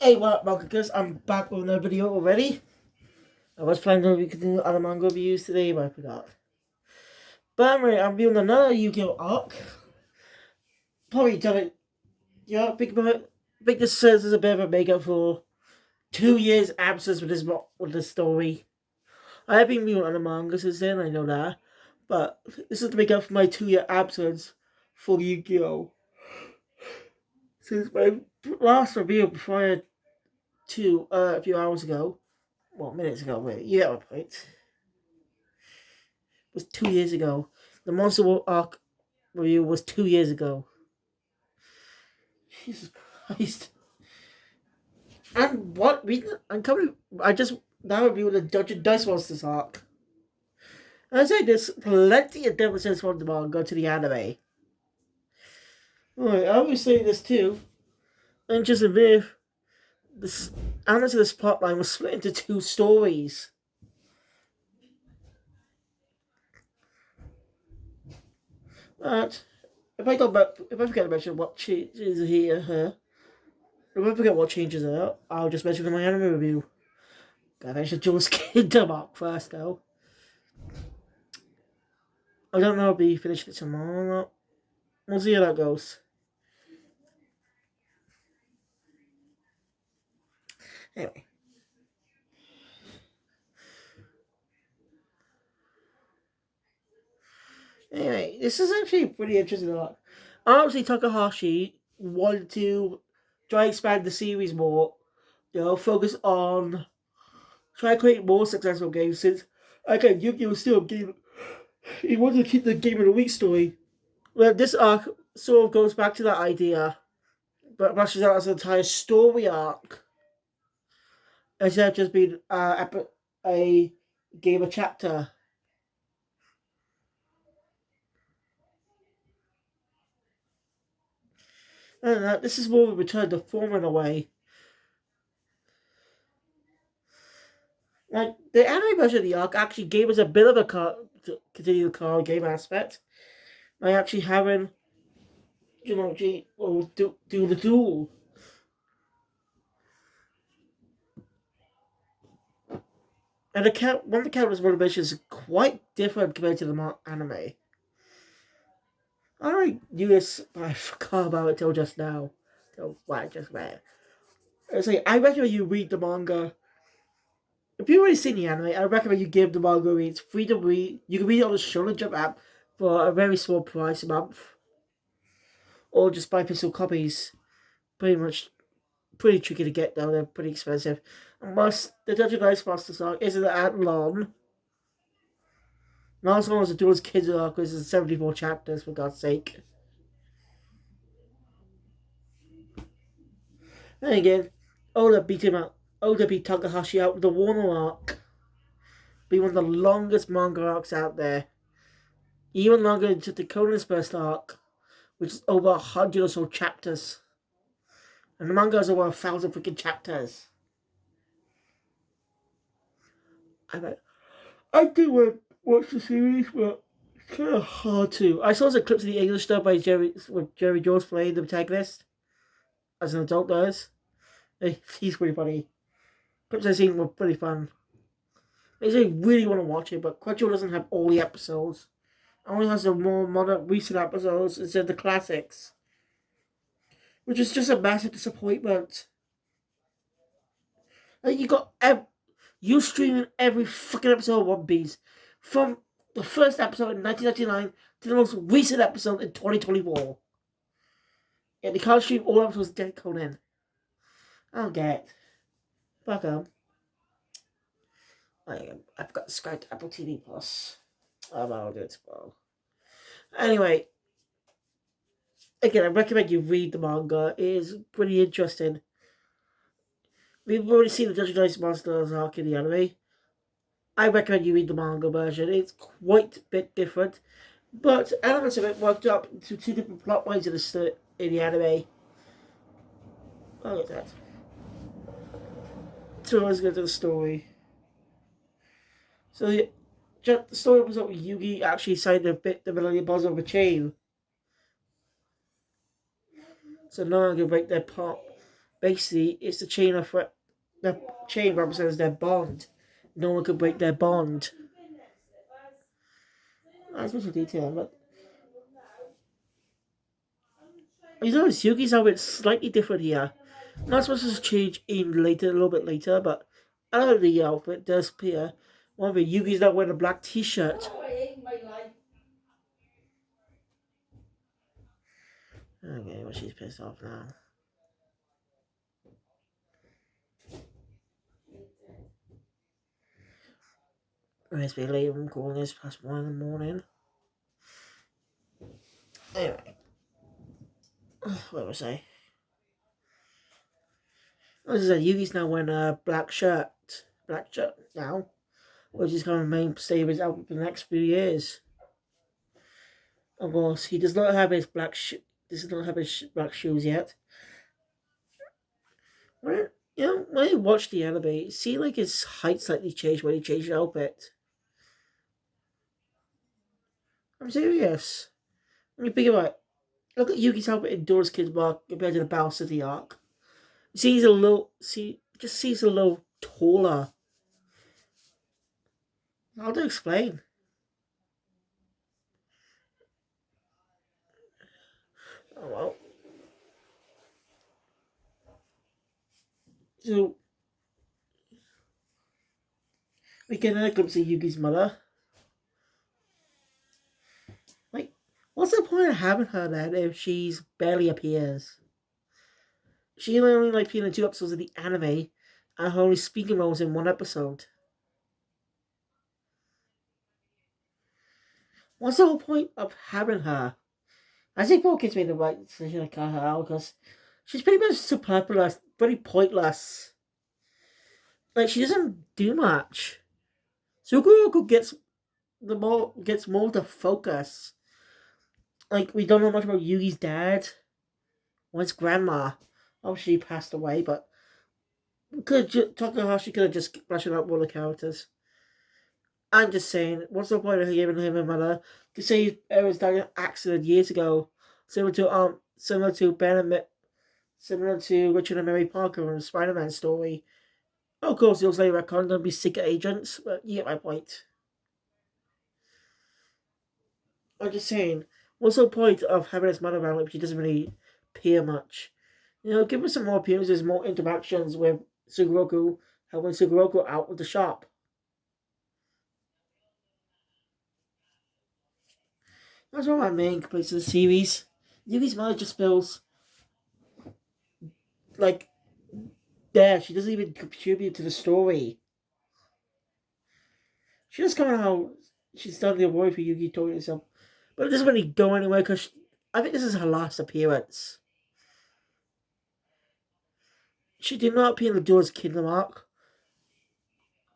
Hey, what up, Marcus? I'm back with another video already. I was planning to continue other manga reviews today, but I forgot. But anyway, I'm reviewing another Yu-Gi-Oh! Arc. Probably done it. Yeah, big this says is a bit of a makeup for 2 years absence with this story. I have been reviewing other manga since then, I know that. But this is to make up for my 2 year absence for Yu-Gi-Oh! Since my last review prior to a few hours ago. Well, minutes ago, really. You get my point. Was 2 years ago. The Monster World arc review was 2 years ago. Jesus Christ. And what I'm coming. I just now reviewed the Dungeon Dice Monsters arc. I say there's plenty of differences from the manga to the anime. Alright, I always say this too. And just admit this elements of this plotline was split into two stories. But if I forget to mention what changes here, if I forget what changes are, I'll just mention in my anime review. Gotta mention Jules Kingdom arc first though. I don't know if I'll be finishing it tomorrow. We'll see how that goes. Anyway. This is actually pretty interesting. Obviously, Takahashi wanted to try to expand the series more. Focus on try to create more successful games since, again, Yu-Gi-Oh! Was still a game. He wanted to keep the Game of the Week story. Well, this arc sort of goes back to that idea, but rushes out as an entire story arc instead of just being a game of chapter. And this is more of a return to form in a way. Like, the anime version of the arc actually gave us a bit of a to continue the card game aspect by actually having Jumanji or do the duel. And one of the characters' motivations is quite different compared to the anime. I already knew this, but I forgot about it till just now. Just read. I recommend you read the manga. If you've already seen the anime, I recommend you give the manga a read. It's free to read. You can read it on the Shonen Jump app for a very small price a month. Or just buy physical copies. Pretty tricky to get though, they're pretty expensive. And most the Dungeon Dice Masters arc isn't that long. Not as long as the Duel's Kids arc, which is 74 chapters, for God's sake. And again, Oda beat Takahashi out with the Wano arc. Be one of the longest manga arcs out there. Even longer into the Conan's first arc, which is over 100 or so chapters. And the manga has over 1,000 freaking chapters. I do watch the series, but it's kind of hard to. I saw some clips of the English stuff by Jerry Jones playing the protagonist, as an adult does. He's pretty funny. Clips I've seen were pretty fun. I really want to watch it, but Crunchyroll doesn't have all the episodes. It only has the more modern, recent episodes instead of the classics. Which is just a massive disappointment. You got you streaming every fucking episode of One Piece from the first episode in 1999 to the most recent episode in 2024. Yeah, they can't stream all episodes of Dead Conan. I don't get it. Fuck them. I've got to subscribe to Apple TV Plus. I'll do it tomorrow. Anyway, again, I recommend you read the manga. It is pretty interesting. We've already seen the Dungeon Dice Monsters arc in the anime. I recommend you read the manga version. It's quite a bit different, but elements of it worked up into two different plot lines in the anime. Oh, look at that. So let's get to the story. So the story was that Yugi actually signed the Millennium Puzzle with a chain. So no one can break their part. Basically, it's the chain of the chain represents their bond. No one could break their bond. That's much detail, but you notice Yugi's outfit slightly different here. Not supposed to change in later, a little bit later, but out of the outfit does appear. One of the Yugi's not wearing a black T-shirt. Okay, well she's pissed off now. It's been late. I'm calling this past 1 in the morning. Anyway, what was I? As I said, Yugi's now wearing a black shirt now, which is kind of mainstay of his outfit for the next few years. Of course, he does not have his black black shoes yet. When when you watch the anime, it seems like his height slightly changed when he changed his outfit. I'm serious. When you think about it, look at Yugi's outfit in Dora's Kids arc compared to the Battle City arc. He's a little seems a little taller. How to explain? Oh well. So we get another glimpse of Yugi's mother. Like, what's the point of having her then if she's barely appears? She only appeared in 2 episodes of the anime, and her only speaking role was in 1 episode. What's the whole point of having her? I think both kids made the right decision to cut her out because she's pretty much superfluous, pretty pointless. Like she doesn't do much. Sukuroku gets more to focus. Like we don't know much about Yugi's dad. One's grandma. Oh, she passed away, but Takahashi could have just fleshed out more of the characters. I'm just saying, what's the point of giving him a mother? To say it was died in an accident years ago, similar to similar to Richard and Mary Parker in the Spider-Man story. Of course, they'll say retcon don't be secret agents, but you get my point. I'm just saying, what's the point of having his mother around if she doesn't really appear much? Give us some more appearances, more interactions with Sugoroku, helping Sugoroku out with the shop. That's one of my main complaints of the series. Yugi's mother just feels like there. She doesn't even contribute to the story. She just kind of how she's done the award for Yugi Tori herself. But it doesn't really go anywhere because I think this is her last appearance. She did not appear in the Doors Kingdom arc.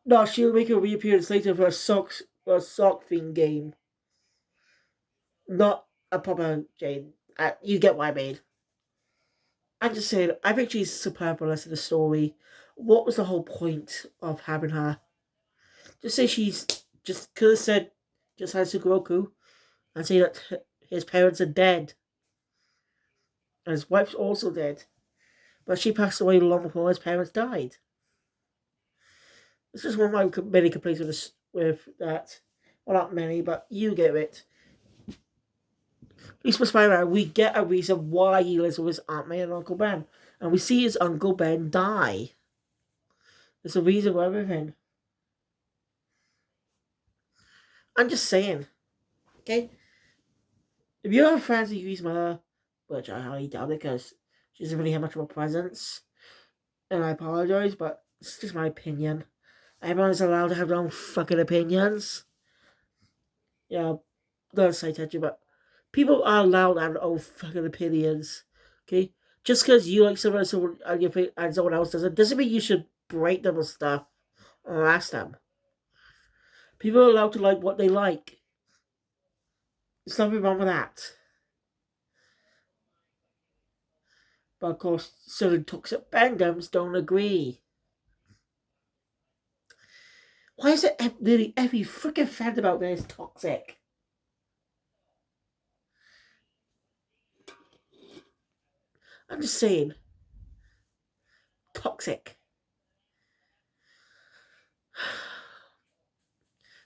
No, she'll make a reappearance later for a sock theme game. Not a proper Jane. You get what I mean. I'm just saying, I think she's superfluous in the story. What was the whole point of having her? Just say she's just could have said just had Sugoroku and say that his parents are dead. And his wife's also dead. But she passed away long before his parents died. This is one of my many complaints with that. Well, not many, but you get it. At least with Spider-Man, we get a reason why he lives with his Aunt May and Uncle Ben. And we see his Uncle Ben die. There's a reason for everything. I'm just saying. Okay? If you're a fan of Yugi's mother, which I highly doubt it because she doesn't really have much of a presence, and I apologize, but it's just my opinion. Everyone's allowed to have their own fucking opinions. Yeah, don't say touchy, but people are allowed to have their own fucking opinions. Okay? Just because you like someone and someone else doesn't mean you should break them and stuff or ask them. People are allowed to like what they like. There's nothing wrong with that. But of course, certain toxic fandoms don't agree. Why is it nearly every freaking fandom out there is toxic? I'm just saying. toxic.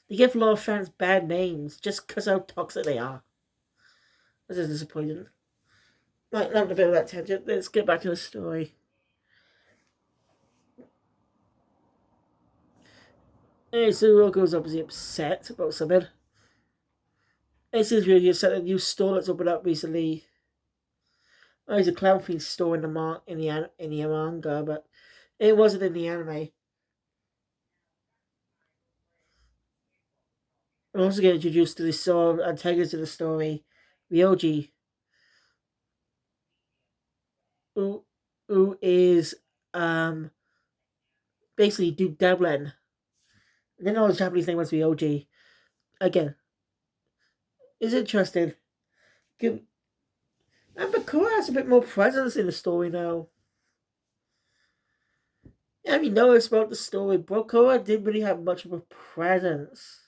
They give a lot of fans bad names just because how toxic they are. This is disappointing. Right, not a bit of that tangent. Let's get back to the story. Hey, Suroko's obviously upset about something. This is really upset that a new store that's opened up recently. Oh, there's a Clown Fiend store in the manga, but it wasn't in the anime. I'm also getting introduced to the sort of antagonist of the story, Ryoji, who is basically Duke Devlin. I didn't know his Japanese name was Ryoji. Again, it's interesting. And Bakura has a bit more presence in the story now. Yeah, you noticed about the story, Bakura didn't really have much of a presence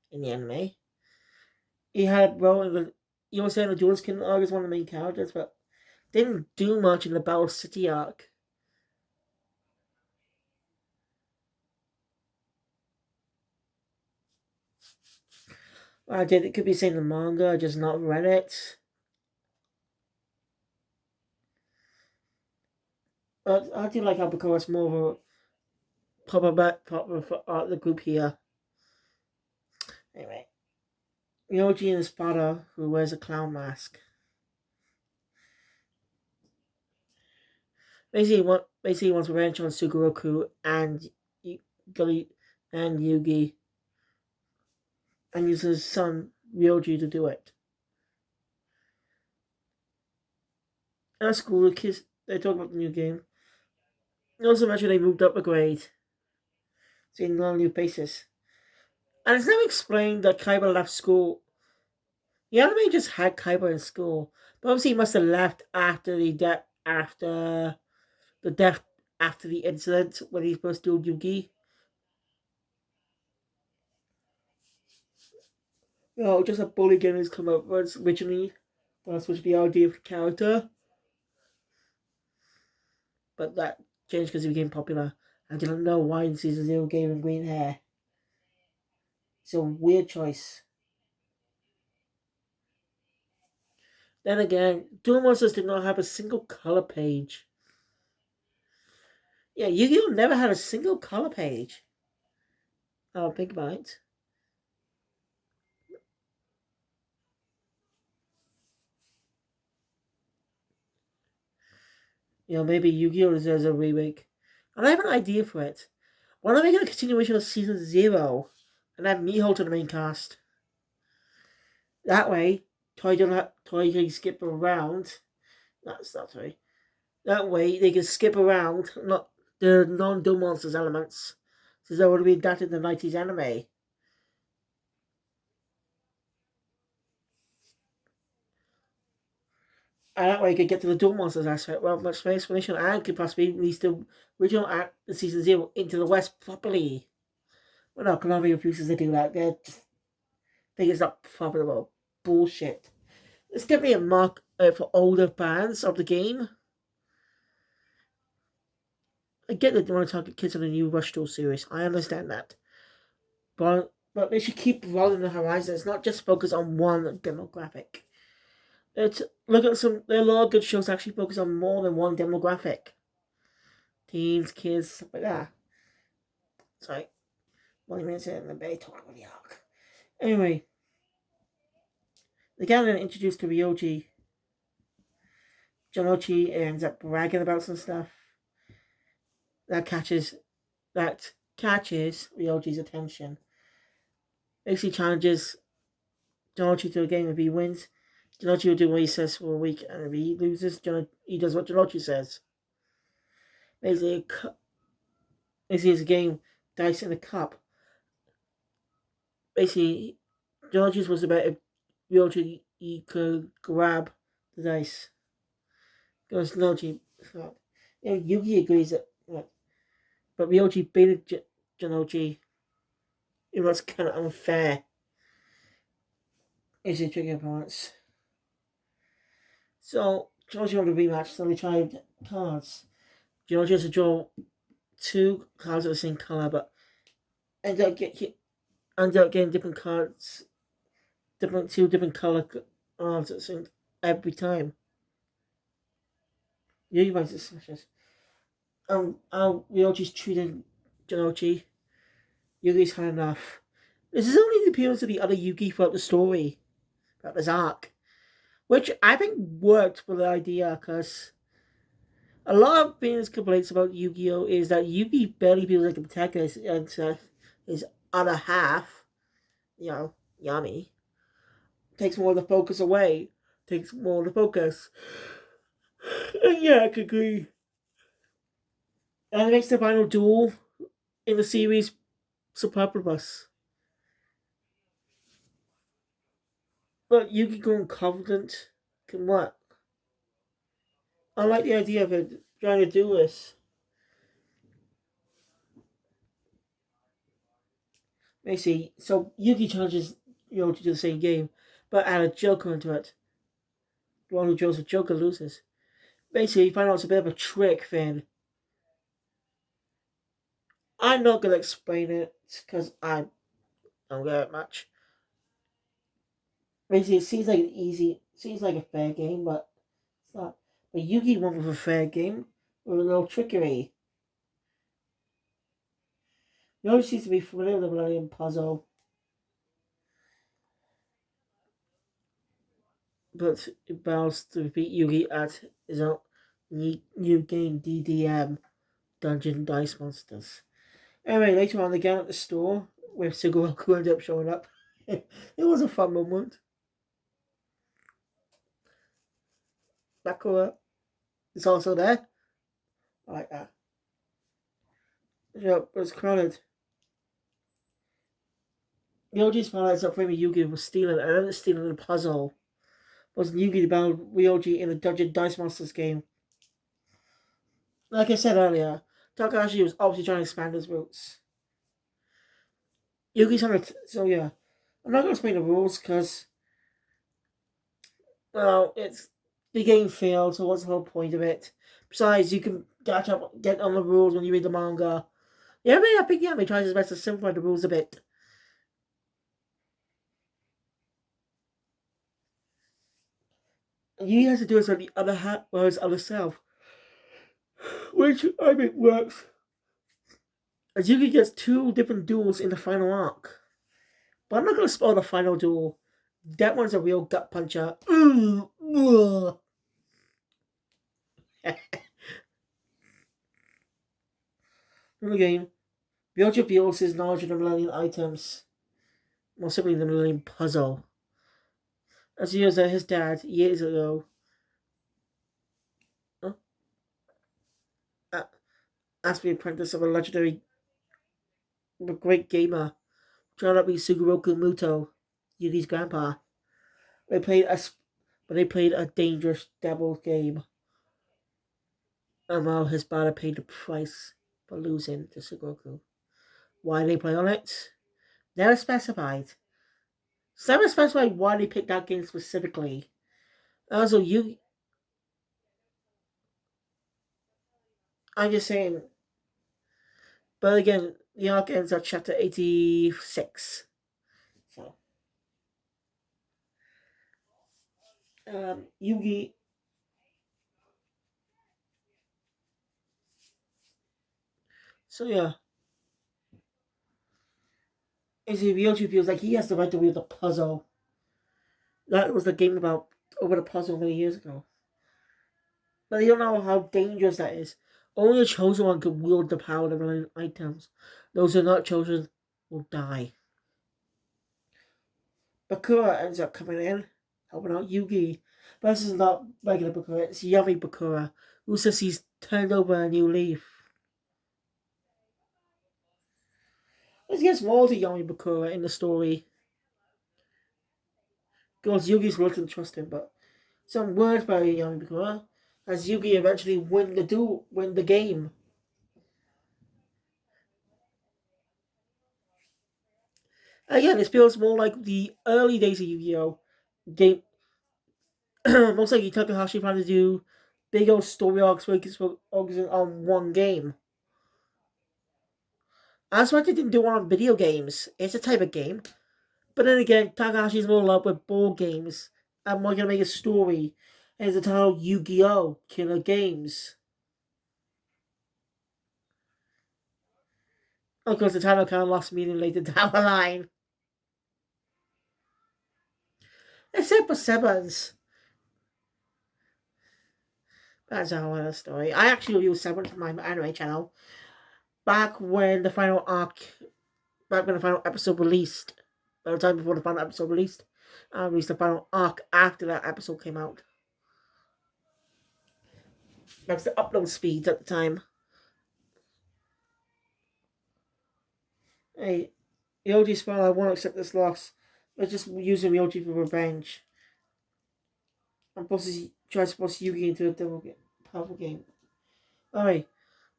in the anime. He had well in the you were saying the Jules King arc is one of the main characters, but didn't do much in the Battle City arc. I did. It could be saying the manga. I just not read it. But I do like how Bakura's more of a proper for the group here. Anyway, Ryoji and his father, who wears a clown mask. Basically wants revenge on Sugoroku and Gully and Yugi, and uses his son Ryoji to do it. At school, the kids they talk about the new game. They also mention they moved up a grade, seeing a lot of new faces. And it's never explained that Kaiba left school. The anime just had Kaiba in school, but obviously he must have left after the death after the incident when he supposed to do Yugi. Just a bully game has come up was originally. That's was the idea of the character, but that changed because he became popular. I didn't know why in season 0 gave him green hair. It's a weird choice. Then again, Duel Monsters did not have a single color page. Yeah, Yu-Gi-Oh! Never had a single color page. Oh, think about it. Maybe Yu-Gi-Oh! Deserves a remake. And I have an idea for it. Why not make it a continuation of Season 0 and add Miho to the main cast? That way, Toy can skip around. That's not Toy. That way, they can skip around not the non-Duel Monsters elements, since they would have been adapted in the 90s anime. And that way, you could get to the Duel Monsters aspect without much explanation, and could possibly release the original act in Season 0 into the West properly. Well, no, Konami refuses to do that. They just think it's not profitable. Bullshit. It's definitely a mark for older fans of the game. I get that they want to target kids on the new Rush Tool series. I understand that. But they should keep broadening the horizons, not just focus on one demographic. Look at there are a lot of good shows that actually focus on more than one demographic. Teens, kids, stuff like that. Sorry. 20 minutes in the bay talking about the arc. Anyway, the guy then introduced to Ryoji. Janochi ends up bragging about some stuff that catches Ryoji's attention. Basically challenges Janochi to a game. If he wins, Janochi will do what he says for a week, and if he loses, he does what Janochi says. Basically, it's a game, dice in a cup. Basically, Janochi's was about if Ryoji he could grab the dice. Because Janochi, Yugi agrees that, but Ryoji beat Janochi. It was kind of unfair. Is it trigger points? So Janochi wanted a rematch, so they tried cards. Just to draw two cards of the same color, but ended up getting different cards, two different color cards at the same every time. Yugi makes it smashes. We all just treated Jinochi. Yugi's had enough. This is only the appearance of the other Yugi throughout the story, throughout this arc, which I think worked for the idea because a lot of fans' complaints about Yu-Gi-Oh is that Yugi barely feels like a protagonist, and his other half, Yami, takes more of the focus away, takes more of the focus. And yeah, I could agree. And it makes the final duel in the series superfluous. But Yugi going confident can work. I like the idea of it trying to do this. Let me see. So Yugi challenges to do the same game, but add a Joker into it. The one who draws a Joker loses. Basically, you find out it's a bit of a trick then. I'm not going to explain it because I don't get it much. Basically, it seems like a fair game, but it's not. But Yugi won with a fair game with a little trickery. Yoshi seems to be familiar with the Millennium Puzzle, but it vows to defeat Yugi at his own new game DDM, Dungeon Dice Monsters. Anyway, later on again at the store, where Sugoroku ended up showing up. It was a fun moment. Bakura is also there. I like that. Yep, it was crowded. Ryoji's finalized that Frame Yugi was stealing, and then stealing the puzzle. Was Yugi the battle Ryoji in the Dungeon Dice Monsters game? Like I said earlier, Takahashi was obviously trying to expand his roots. Yugi's on it, so yeah. I'm not going to explain the rules because, well, it's the game failed, so what's the whole point of it? Besides, you can get on the rules when you read the manga. Yeah, I think Yami tries his best to simplify the rules a bit. Yugi has to do it on the other hat, or his other self, which I think works. As Yugi gets two different duels in the final arc. But I'm not going to spoil the final duel. That one's a real gut puncher. In the game, Ryoji reveals his knowledge of the Millennium items, more simply the Millennium Puzzle. As he was his dad years ago, asked to be apprentice of a legendary great gamer, turned out to be Sugoroku Muto, Yugi's grandpa. They played a dangerous devil's game. And now his father paid the price for losing to Sugoroku. Why they play on it? Never specified. Never specified why they picked that game specifically. Also, I'm just saying. But again, the arc ends at chapter 86. So, Yugi. So yeah, Ryoji feels like he has the right to wield the puzzle. That was the game about over the puzzle many years ago. But they don't know how dangerous that is. Only a chosen one can wield the power of the items. Those who are not chosen will die. Bakura ends up coming in, helping out Yugi. But this is not regular Bakura, it's Yami Bakura, who says he's turned over a new leaf. Let's get more to Yami Bakura in the story. Because Yugi's reluctant to trust him, but some words by Yami Bakura as Yugi eventually win the game. Again, it feels more like the early days of Yu-Gi-Oh! Game. Most likely Takahashi planned to do big old story arcs focusing on one game. That's why they didn't do it on video games. It's a type of game. But then again, Takahashi's more in love with board games. And we're going to make a story. And it's entitled Yu-Gi-Oh! Killer Games. Of course, the title kind of lost meaning later down the line. Except for Severance. That's a whole other story. I actually reviewed Severance on my anime channel. Back when the final episode released. By the time before the final episode released. I released the final arc after that episode came out. That's the upload speeds at the time. Hey, Yoji's fine, I won't accept this loss. Let's just using Yoji for revenge. I'm supposed to try to force Yugi into a powerful game. Alright.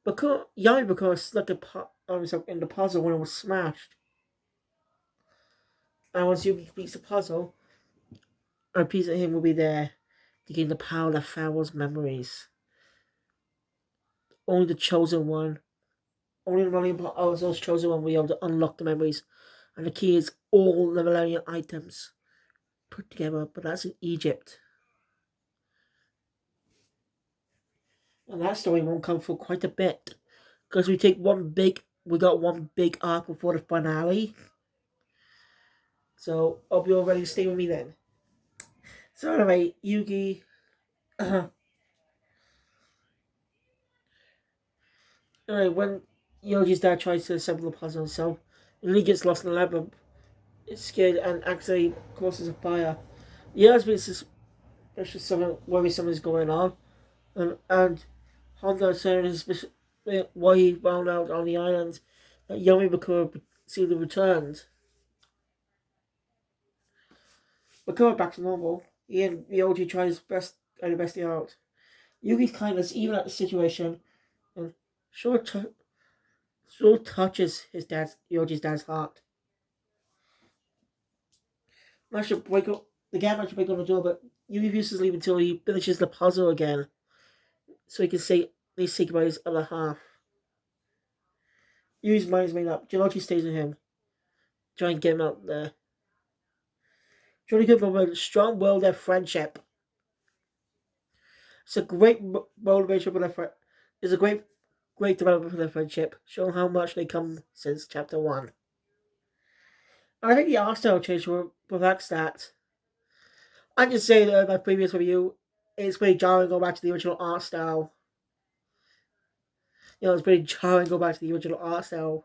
Yami because stuck himself in the puzzle when it was smashed. And once Yugi completes the puzzle, a piece of him will be there to gain the power of Pharaoh's memories. Only the chosen one, only the running part of those chosen one will be able to unlock the memories. And the key is all the Millennium items put together, but that's in Egypt. And that story won't come for quite a bit. Because we got one big arc before the finale. So, hope you're ready to stay with me then. So anyway, Yugi... Anyway, when Yoji's dad tries to assemble the puzzle himself, and he gets lost in the labyrinth, it's scared and accidentally causes a fire. Yeah, has been suspicious something's going on. And Honda saying his why he found out on the island that Yami Bakura seemed to returned. Bakura back to normal. He and Yoji try his best and the best out. Yugi's kindness, even at the situation, and sure touches Yoji's dad's heart. I should break up the game. I should break on the door, but Yugi refuses to leave until he finishes the puzzle again, so he can say at least think about his other half. Yugi's mind is made up. Jinochi stays with him, trying to get him out there. Trying to give him a strong world of friendship. It's a great motivation for their friend. It's a great development for their friendship, showing how much they come since chapter 1. I think the art style change reflects that. I can say that in my previous review, it's pretty jarring go back to the original art style. It's pretty jarring go back to the original art style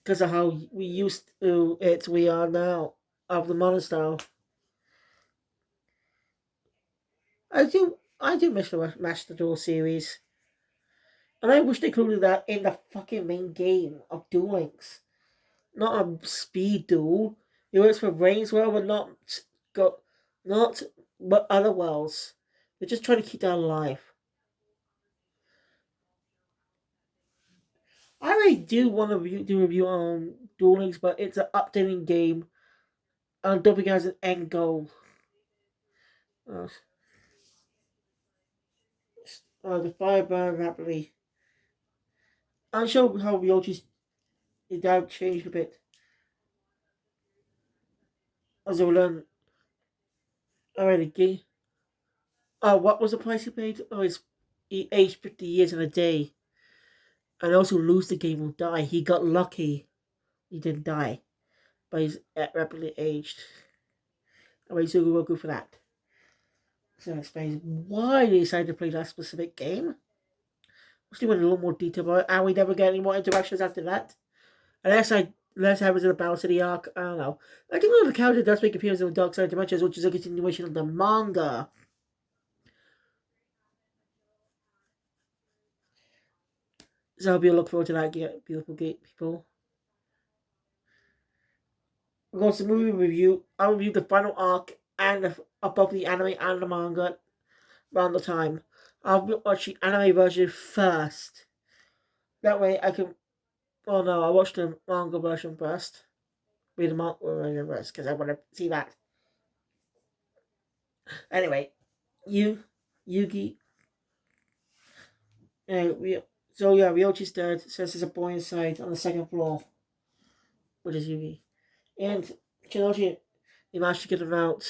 because of how we used to it. We are now of the modern style. I do miss the Master Duel series, and I wish they included that in the fucking main game of Duel Links. Not a speed duel. It works for Brains well, but not but other worlds. They're just trying to keep that alive. I really do want to do a review on Duel Links, but it's an updating game, and I don't think it has an end goal. The fire burned rapidly. I'm sure how Ryochi's dad changed a bit as I learn already. What was the price he paid? He aged 50 years in a day. And also lose the game or die. He got lucky. He didn't die. But he's rapidly aged. And he's really good for that. So that explains why they decided to play that specific game. We'll see in a little more detail about it. And we never get any more interactions after that. Unless happens in the Battle City arc. I don't know. I think one of the characters does make appearance in the Dark Side Dimensions, which is a continuation of the manga. So I hope you look forward to that, beautiful people. We're going to movie review. I'll review the final arc and above the anime and the manga around the time. I'll watch the anime version first. That way I can... Oh no, I watched the manga version first. Read the manga version first, because I want to see that. Anyway, Yugi So yeah, Ryochi's dead. Says there's a boy inside on the second floor, which is Yugi. And Kinoshi, he managed to get him out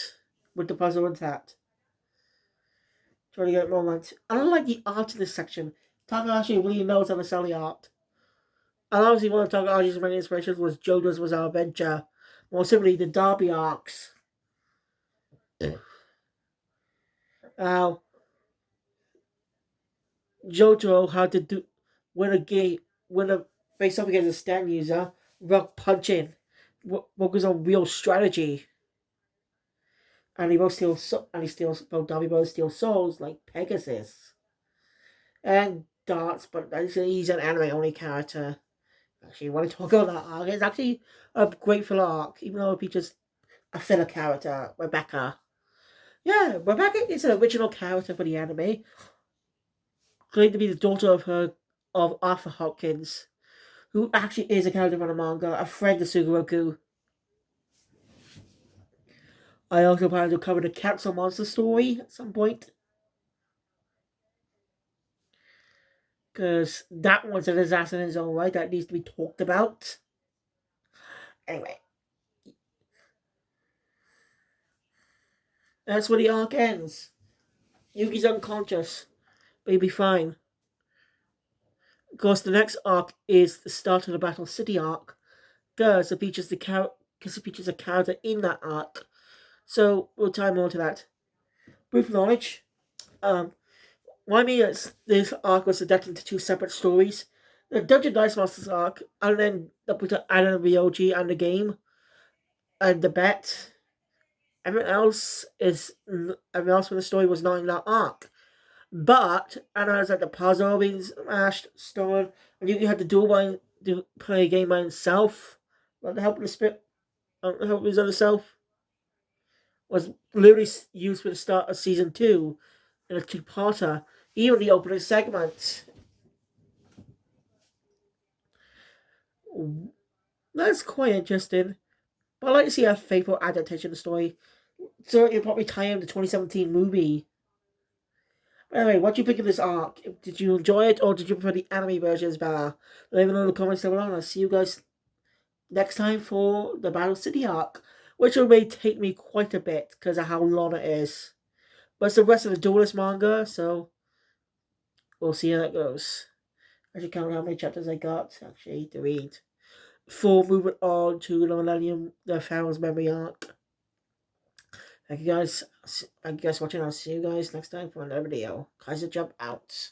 with the puzzle intact. Trying to get moment. I don't like the art in this section. Takahashi really knows how to sell the art. And obviously one of Takahashi's main inspirations was JoJo's Bizarre Adventure. More simply, the Derby arcs. Now, JoJo had to win a game, face up against a stand user without punching. Focus on real strategy. And he both steals both Derby Brothers steal souls like Pegasus and Darts, but he's an anime only character. Actually, when I talk about that arc, it's actually a great filler arc, even though it features a filler character, Rebecca. Yeah, Rebecca is an original character for the anime, claimed to be the daughter of Arthur Hopkins, who actually is a character from the manga, a friend of Sugoroku. I also plan to cover the Capsule Monster story at some point, because that one's a disaster in its own right that needs to be talked about. Anyway, that's where the arc ends. Yuki's unconscious, but he'll be fine. Of course, the next arc is the start of the Battle City arc, because it features a character in that arc. So we'll tie more to that. Brief knowledge. Um, Why me? This arc was adapted into two separate stories. The Dungeon Dice Masters arc, and then the Alan Ryoji and the game, and the bet. Everyone else from the story was not in that arc. But analyze like the puzzle being smashed, stolen, and you had to play a game by himself, with the help of the spirit, help of his other self, was literally used for the start of season 2 in a two-parter, even the opening segment. That's quite interesting. But I'd like to see a faithful adaptation of the story. So it'll probably tie in the 2017 movie. Anyway, what do you think of this arc? Did you enjoy it, or did you prefer the anime versions better? Leave it in the comments down below. I'll see you guys next time for the Battle City arc, which will may take me quite a bit because of how long it is. But it's the rest of the Duelist manga, so we'll see how that goes. I should count how many chapters I got actually to read. Before moving on to the Millennium, the Pharaoh's Memory arc. Thank you guys for watching. I'll see you guys next time for another video. Kaiser Jump out.